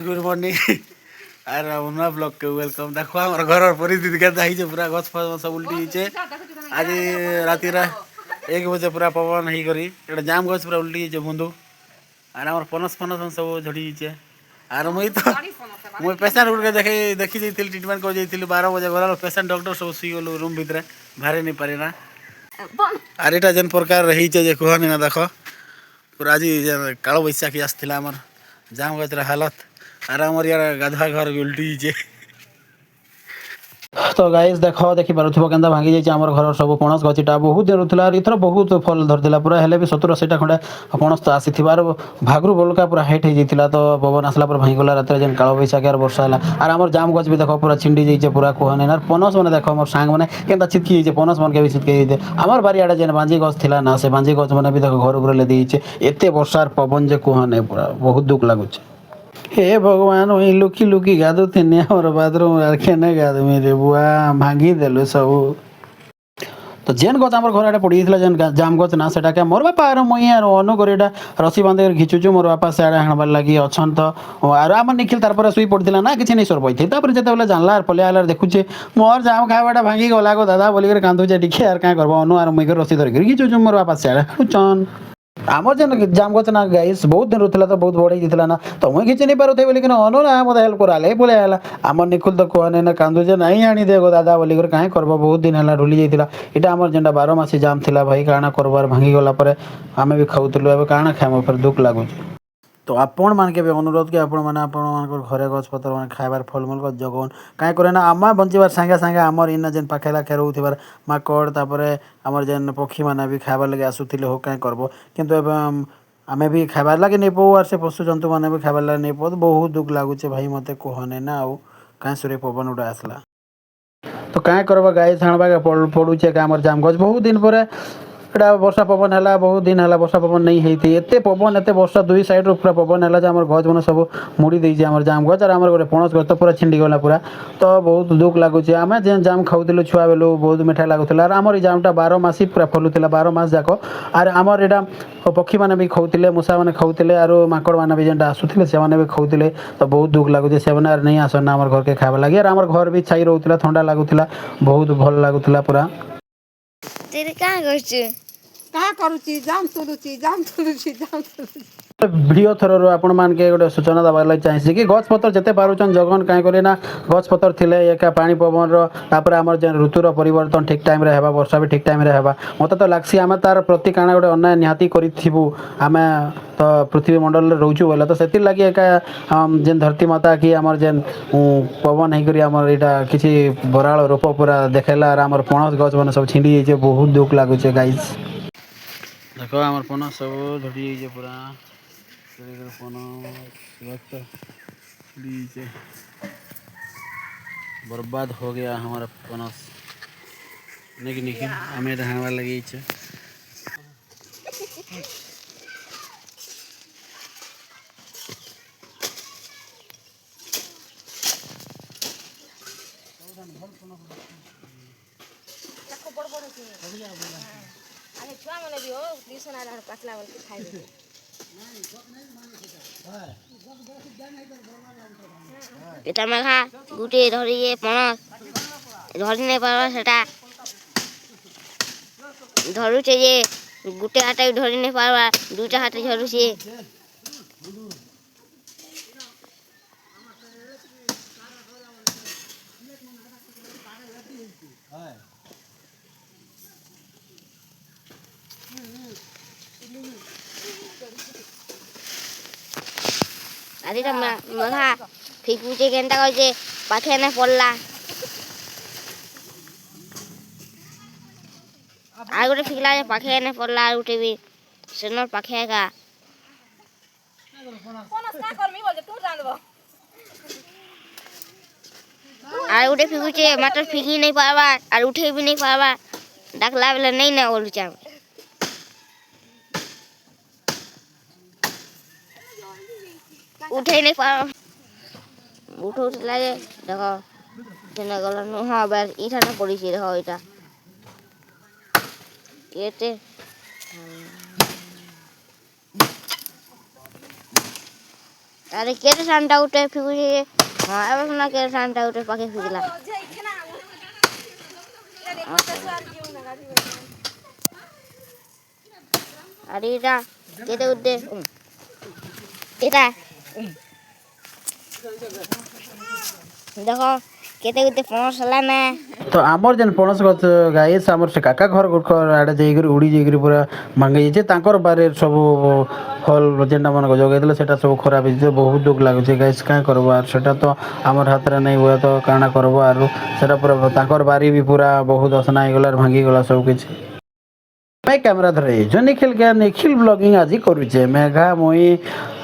good morning are उन्ना blog के welcome देखो हमर घर परिस्थिति केता हिचे पूरा गछ फछ सब उल्टी हिचे आज राति रा 1 बजे पूरा पवन ही करी एटा जाम गछ पूरा उल्टी हिचे बंधु आर हमर पनस फनस सब झड़ी हिचे आर मुई पेशेंट गुड़ के देखी जाइथिल ट्रीटमेंट कर जाइथिल 12 बजे गला पेशेंट डॉक्टर सब सुई गलो रूम भीतर बाहर नहीं पारे ना आर एटा जन प्रकार रही छे जे कहनी ना देखो पूरा आज कालो बैसाखी आसथिला हमर जाम गछ रा हालत आर हमर यार गाधा घर उल्टी जे तो गाइस देखो देखि पारुथबो केंदा भांगी जाय हमर घर सब पणस गछटा बहुत दिन रुथला इथर बहुत फल धरथिला पूरा हेले भी 70 80 टा खंडा पणस तो आसीथिबार भागरू बोलका पूरा हाइट हे जैतिला तो पवन आसला पर भांगी गला रात जेन कालो बैसा के वर्षा हला आर हमर जाम गछ भी देखो पूरा छिंडी जाय छे पूरा कोहने ना पणस माने देखो हमर सांग माने केंदा छिटकी जाय पणस मन के भी छिटकी जाय हमर बारी आडे जेन बांजी गछ थिला ना से बांजी गछ माने भी देखो घर ऊपर ले दी छे एते वर्षार पवन जे कोहने पूरा बहुत दुख लागु छे हे भगवान वही लुकी लुकी गाधु थिने और बाथरूम केने गाधमी रे बुआ भांगी देलु सब तो जेन गछ हमर घर आडे पड़ी थिला जेन जाम गछ ना सेटा के मोर बापा आरो मई आरो अनु करेटा रसी बांधे घिचुचु मोर बापा से आडे हाणबार लागी अछन तो आरो हमर निखिल तार पर सुई पड़थिला ना किछि नै सर बइथि तापर जेते बेला जानला आर पले आलार देखुचे मोर जाम खाबाटा भांगी गला गो दादा बोली करे कांदु जे दिखे आर का करबो अनु आरो मई के रसी धरि घिचुचु मोर बापा से आडे हाणुचन आमर जेन जाम गछ ना गाइस बहुत दिन रुथला तो बहुत बड़ी जितला ना तो मुई खिचे नहीं पारुथे बोली कि अनु ना मते हेल्प कराले बोले आला आमर निकुल तो कहने ना कांदु जे नहीं आनी देगो दादा बोली कर काहे करबो बहुत दिन हला ढुली जाइतिला एटा आमर जेंडा 12 मासी जाम थिला भाई काना करबार भांगी गला परे आमे भी खाउतलु एबे काना खाइमो पर दुख लागु तो आपण मान के भी अनुरोध कि आपण माने आपण मान घरे गछ पत्र माने खाइबार फलमूल गछ जगन काहे करे ना आमा बंचिबार संगे संगे आमर इना जेन पाखेला के रहउथिबार माकड़ तापरे आमर जेन पक्षी माने भी खाइबार लगे आसुथिले हो काहे करबो किंतु एबे आमे भी खाइबार लगे नहीं पो आर से पशु जंतु माने भी खाइबार लगे नहीं पो बहुत दुख लागुचे भाई मते कहने ना आउ काहे सूर्य पवन उड़ा आसला तो काहे करबा गाय छाणबा के पड़ुचे का आमर जाम गछ बहुत दिन परे एटा वर्षा पवन है बहुत दिन है वर्षा पवन नहीं होती एत पवन एत वर्षा दुई साइड पूरा पवन है आम गज मन सब मुड़ी देजे आम जाम गज और आम गोटे पणस गज तो पूरा छिंडीगला पूरा तो बहुत दुख लगुच आम जेन जाम खाऊलु छुआ बेलू बहुत मिठा लगुला और आमर जामटा 12 मासी पूरा फलुला 12 मास जाक आर आमर यहाँ पक्षी मैंने भी खाऊले मूषा मैंने खाऊले और माकड़ मैंने भी जेनटा आसुले से भी खाऊले तो बहुत दुख लगुचे से नहीं आसन आम घर के खावा लगे और आम घर भी छाई रोला ठंडा लगुला बहुत भल लगुला पूरा तेरे कहाँ करछु कहाँ करूची जाम तुलुची जाम तुलुची जाम तुलुची भिडियो थ्रो आपण मान के गोटे सूचना दबार लगे चाहिए कि गछ पतर जिते पारुचन जगन कहीं करे ना गछ पतर थिले एका पानी पवन रो आमर जेन ऋतुर परिवर्तन ठीक टाइम रे हेबा वर्षा भी ठीक टाइम रे हेबा मते तो लागसी आमे तार प्रति काना गोटे अन्याय निहाती करिथिबु आमे तो पृथ्वी मंडल रे रहउछु बोले तो सेति लागि एका जेन धरती माता की आमर जेन पवन हे करी आमर एटा किछि बराळ रूप पूरा देखेला और आमर पणस गछ मन सब छिंडी जाइछे बहुत दुख लागुचे गाइस देखो आमर पणस सब झड़ी जाइछे पूरा बर्बाद हो गया हमारा पनस नहीं नहीं हमें रहने लगी छुआ मैंने भी हो ट्यूशन आ रहा पतला बोल के खाई এটা মেঘা গুটে ধরিয়ে পণস ধরি নাই পারবা সেটা ধরুছে যে গুটে হাতে ধরি নাই পারবা দুইটা হাতে ধরুছে আদিটা মেঘা ফিকুছে কেনটা কইছে পাখে না পড়লা আর গোটে ফিকলা যে পাখে না পড়লা আর উঠে বি সেনর পাখে একা আর গোটে ফিকুছে মাত্র ফিকি নাই পারবা আর উঠে বি নাই পারবা ডাকলা বেলা নেই না বলুছে उठे नहीं पा उठो लागे देखो जेना गला न हां बार इठा ना पड़ी छी देखो इटा एते আরে কেটে সানটা উঠে ফিকুছি হ্যাঁ এবার শোনা কেটে সানটা উঠে পাখি ফিকলা আর এটা কেটে উঠে এটা দেখো কেটে উঠে পনেরো সালা না তো আমার যেন পଣସ ଗଛ ଗାଇସ୍ ଆମର ସେ କାକା ଘର ଆଡ଼େ ଯାଇକରି ଉଡ଼ି ଯାଇକରି ପୁରା ଭାଙ୍ଗି ଯାଇଛି ତାଙ୍କର ବାରିରେ ସବୁ ଫଲ ଯେନ୍ଟା ମାନଙ୍କ ଜଗାଇଥିଲେ ସେଟା ସବୁ ଖରାପ ହେଇଛି ବହୁତ ଦୁଃଖ ଲାଗୁଛି ଗାଇସ୍ କାଁ କରବ ଆର୍ ସେଟା ତ ଆମର ହାତରେ ନେଇ ହୁଏ ତ କାଣା କରବ ଆରୁ ସେଟା ପୁରା ତାଙ୍କର ବାରି ବି ପୁରା ବହୁତ ଅସନା ହେଇଗଲା ଭାଙ୍ଗିଗଲା ସବୁ କିଛି मैं कैमरा धरे जो निखिल के निखिल ब्लॉगिंग आज करुचे मेघा मुई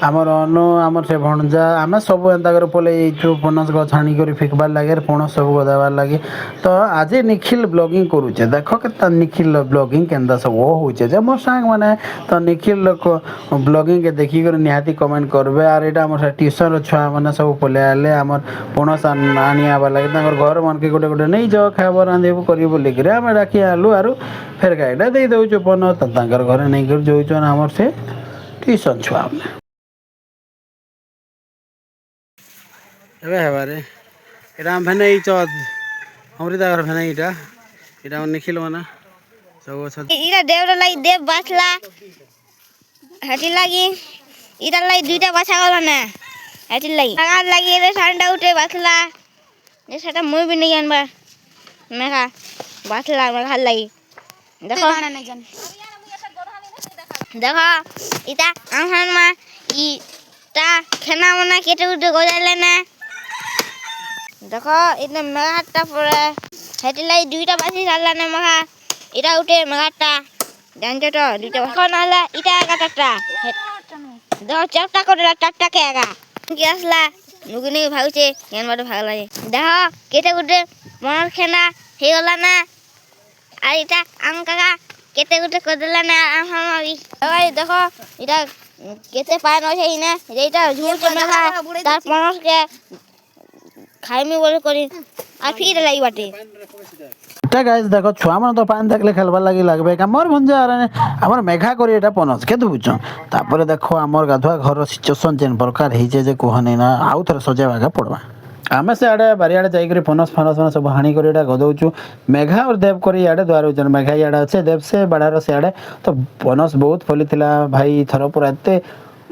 आमर अनु आमर से भणजा आम सब एंता कर पले पनस गछ हाणी कर फिकबार लगे पणस सब गदाबार लगे तो आज निखिल ब्लॉगिंग करुचे देख के निखिल ब्लॉगिंग केन्दा सब होचे जे मोर सांग माने तो निखिल ब्लॉगिंग के देखी कर निहाती कमेंट करबे आर एटा हमर ट्यूशन छुआ माने सब पले आले आमर पणस आनी आबार लगे तांकर घर मन के गोटे गोटे नहीं जाओ खाइब रांधिबो करी बोली करे आम डाकी आलु आरु फेर गाइडा दे दउछु पन तांकर घरे नहीं कर जोइछन हमर से ट्यूशन छुआ एबे हेबारे एटा हम भने ई चद हमरी दागर भने इटा एटा निखिल माना सब छ इरा देवरा लाई देव बासला हाटी लागी इरा लाई दुईटा बाछा गला ना हाटी लागी आगार लागी रे सानडा उठे बासला ए सेटा मुई भी नहीं जानबा मेघा बासला मेघा लागी देखो देखो इता आहान मा इता खेना मना केटे उठे गजाले ना देखो इतने मेघाटा पड़े हेटी लाई दुईटा बासी साला ना मेघा इटा उठे मेघाटा जानते तो दुईटा बासी नाला इटा काटाटा देखो चारटा करे चारटा के आगा কি আসলা নুগুনি ভাগছে কেন বাড়ি ভাগলা দেখো কেটে উঠে মনের খেনা হয়ে গেল না আর এটা আম কাকা কেটে কুটে করদিলা না আমি দেখো এটা কেটে পায় না সেই না এইটা ঝুলছে মেঘা তার পনসকে খাইমি বলে করি আর ফিরে লাগি বাটে এটা গাইস দেখো ছুয়া মানে তো পানি থাকলে খেলবার লাগি লাগবে আমার ভঞ্জা আর আমার মেঘা করি এটা পনস কে বুঝছ তারপরে দেখো আমার গাধুয়া ঘর সিচুয়েশন যেন প্রকার হয়েছে যে কুহনি না আউ থরে সজাইবাকে পড়বা आमे से आड़े बारियाड़े जाइकरी फनस फनस सब हाणी कर गदौचु मेघा और देव कर इे द्वार मेघा इे अच्छे देव से बाड़ार सियाड़े तो पनस बहुत फली भाई थर पूरा एत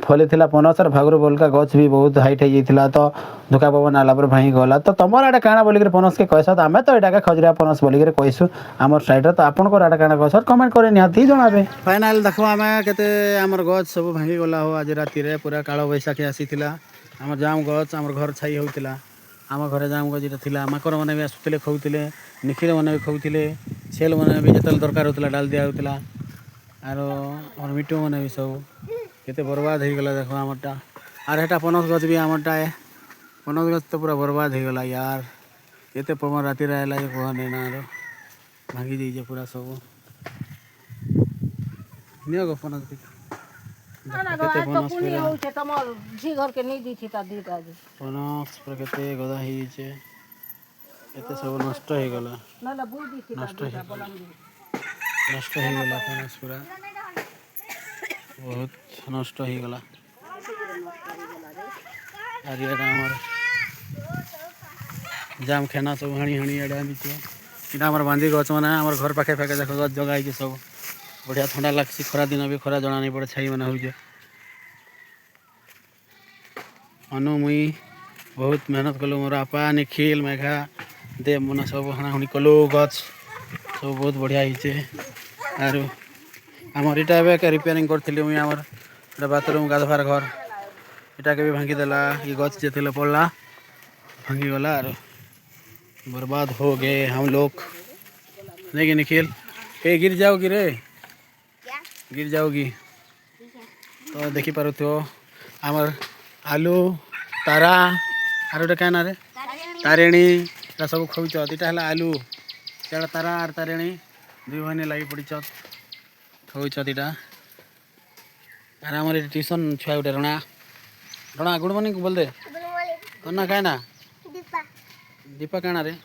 फली पनस और भागुर बोलका गच भी बहुत हाइट हो जाता तो धुका पवन आला पर भाई गला तो तुम आड़े काଣା बोलिक पनस के कहस तो आम तो यहाँ खजरा पनस बोलिक कहसु आम साइड तो आपण आड़े काଣା कहस कमेंट करे निहाती जनाबे फाइनाल देखो आम के आमर गच सब भांगी गला हो आज राति पूरा काल बैशाखी आसी आम जाम गच आम घर छाई होता आम घरे जाम गज था माकड़ मैंने भी आसुले खाऊले निखिल मैंने भी खाऊले छेल मैंने भी जो दरकार होता डाल दिया होता आर मिटू मैंने भी सब केते बर्बाद हो गला देखो आमरटा आर हेटा पनस गच भी आमरटा पनस गच तो पूरा बर्बाद हो गला यार केते पवन राति आला कहने ना भांगी जाइए पूरा सब नियो गो पनस पनस पूरा केते गदा होइछे एते सब नष्ट हो गला नष्ट हो गला पनस पूरा बहुत नष्ट हो गला आर ये हमर जाम खेना सब हाणी हाणी एडा नीचे इटा हमर बांधी गछ माने हमर घर पाखे पाखे देखो गछ जगाई के सब बढ़िया ठंडा लागसी खरा दिन भी खरा जना नहीं पड़े छाई माने होइजे अनु मुई बहुत मेहनत कलु मोर आपा निखिल मेघा देव मना सब हाणाहुणी कलु गछ सब बहुत बढ़िया होइछे आरो आमर इटा एबे के रिपेयरिंग करथिली मुई आमर बाथरूम गाधवार घर इटा के भी भांगी देला ये गछ जेतेले पड़ला भांगी गला आरो बर्बाद हो गए हम लोग नहीं कि निखिल ए गिर जाओगी रे गिर जाओगी तो देखी पारो तो आमर आलू तारा आर गोटे क्या ना रे तारिणी सब खाऊच इटा है आलू इटा तारा आर तारिणी दुई भाई लगी पड़ी खाऊच इटा आर आम ट्यूशन छुआ गोटे रणा रणा गुड मॉर्निंग बोल दे तो ना क्या ना दीपा क्या रे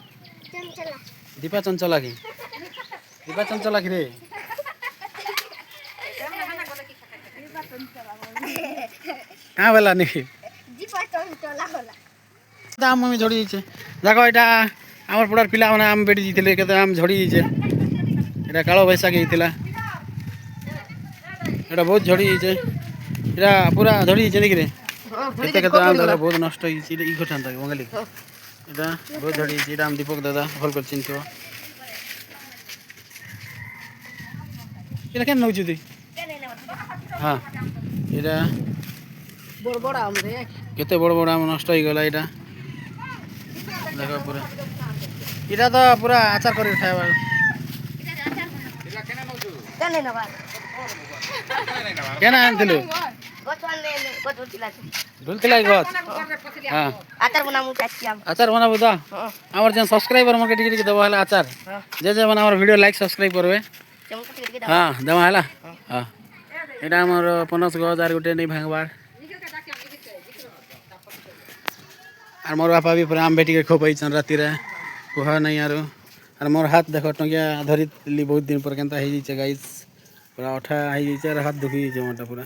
दीपा चंचला की दीपा चंचला की रे कहाँ बोला निखिल আম আমি ঝড়ি যাইছে দেখো এটা আমার পড়ার পিলাମାନେ আম বেটি ଯାଇଥିଲେ କେତେ আম ঝড়ি ଯାଇছে এটা কালো বৈশাখ ହେଇଥିଲା এটা ବହୁତ ଝড়ି ଯାଇছে এটা পুরা ঝড়ି ଯାଇছে ଦେଖିରେ କେତେ କେତେ ଆम ଦାଦା ବହୁତ ନଷ୍ଟ ହେଇଛି ଇ ଘଟାନ୍ତା ବଙ୍ଗାଲି এটা ବହୁତ ଝড়ି ଯାଇছে এটা ଆମ ଦୀପକ ଦାଦା ଭଲ କରି ଚିହ୍ନିଥିବ এটা কেন ନଉଛୁ তুই ହଁ এটা বড় বড় আমরে କେତେ ବଡ଼ ବଡ଼ ଆମ ନଷ୍ଟ ହେଇଗଲା ଏଇଟା ଦେଖ ପୁରା ଏଇଟା ତ ପୁରା ଆଚାର କରିକି ଖାଇବା কেনে নবা କେନା ଆଣିଥିଲୁ গছ আনলে গছ উঠিলা ঢুলଥିଲା এই গছ ହଁ আচার বনামু চাচ্ছিলাম আচার বানাবো তো আমার যেন সবসক্রাইবার আমাকে ଟିକେ ଟିକେ দেবো ହେଲେ আচার যে যে মানে আমার ভিডিও লাইক সবসক্রাইব করবে চমকু টিকে টিকে ହଁ ଦେବା ହେଲା ହଁ ଏଇଟା ଆମର ପନସ ଗଛ ଆର ଗୋଟେ ନେଇ ଭାଙ୍ଗବାର আর মোর বাপা ବି ପୁରା ଆମ୍ବ ଟିକେ ଖୋପାଇଛନ୍ ରାତିରେ କୁହ ନାଇଁ ଆର ମୋର୍ ହାତ ଦେଖ ଟଙ୍କିଆ ଧରିଥିଲି ବହୁତ ଦିନ ପରେ କେନ୍ତା ହେଇଯାଇଛେ ଗାଇସ୍ ପୁରା ଅଠା ହେଇଯାଇଛେ আর হাত ଦୁଖି ଯାଇଛେ ମୋରଟା ପୁରା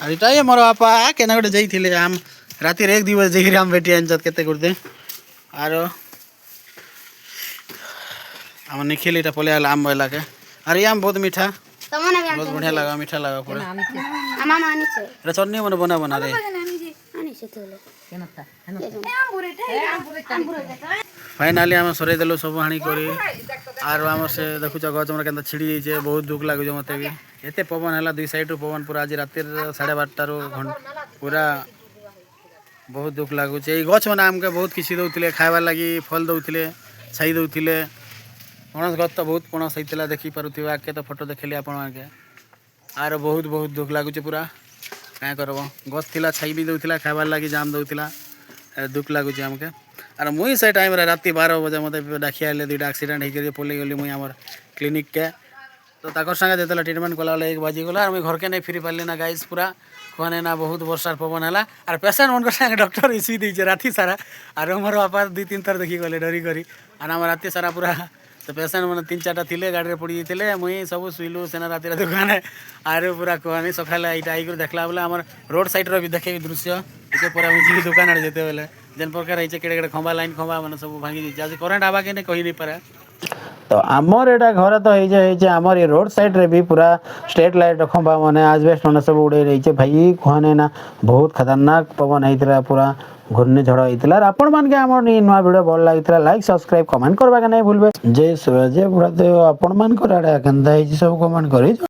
আর এটা মোর বাপা কেনা ଗୋଟେ ଯାଇଥିଲେ আম রাতিরে 1-2 বজে ଯାଇକିରି আম বেটি আনছত কেতে করতে আর আমার নিখিল এটা পলে আম বলাকে আর এই আম বহুত মিঠা তমন আমি बहुत बढ़िया लगा मीठा लगा पूरा আমা মানিছে এটা চটনি মানে বনা বনা রে আনিছে তোলে फाइनाली आम सराई देलु सब हाणी करी आर आम से देखुच गच मोर केनता छिड़ी जाइए बहुत दुख लागुच मते भी एते पवन हैला दुई साइड रु पवन पूरा आज रात 12:30 रु पूरा बहुत दुख लागुच ए गच माने आमके बहुत किसी दउथिले खाइबा लागि फल दउथिले छाई दउथिले पणस गच तो बहुत पणस होइतिला देखि पारुथिबा आके तो फोटो देखली आपण माके आर बहुत बहुत दुख लागुच पूरा क्या करब गछ थिला छाई भी दउथिला खाइबा लागि जाम दउथिला दुख लागुच आमके आर मुई से टाइम रे राति 12 बजे मते डाकिया ले दुईटा एक्सीडेंट होकर पलि गली मुई आमर क्लिनिक के तो ताकर संगे जेतला ट्रीटमेंट कला 1 बजे गला और मुई घर के नहीं फिरी पारली ना गाइस पूरा कहने ना बहुत वर्षार पवन है और पेसेंट मन संगे डॉक्टर इसी दीजिए राति सारा और मोर बापा 2-3 थर देखी गले डरी करी और आम राति सारा पूरा तो पेसेंट मैंने 3-4टा थिले गाड़ी पड़ी जाते मुई सब शुइलु सेना राति दुकान आर पूरा कहनी सकाल यहाँ आई देखला बोले आम रोड साइड भी देखे दृश्य ये पूरा मुझे दुकान आड़े जेते बेले जेन प्रकार है केड़े केड़े खंबा लाइन खंबा मैंने सब भांगी जाइए आज करेन्ट आवा के नहीं कही नहीं पारे तो आमर एटा घर तो होइजे आमर ये रोड साइड रे भी पूरा स्ट्रीट लाइट खंबा माने आजबेस्ट माने सब उड़े रही भाई कहने ना बहुत खतरनाक पवन होइतला पूरा घूर्णी झड़ होइतला आपण मान के आमर नुआ वीडियो भल लागितला लाइक सब्सक्राइब कमेंट करबा के नहीं भूलबे जय सूर्य जय पूरा तो आपण मान कर आडा केंदा सब कमेंट करी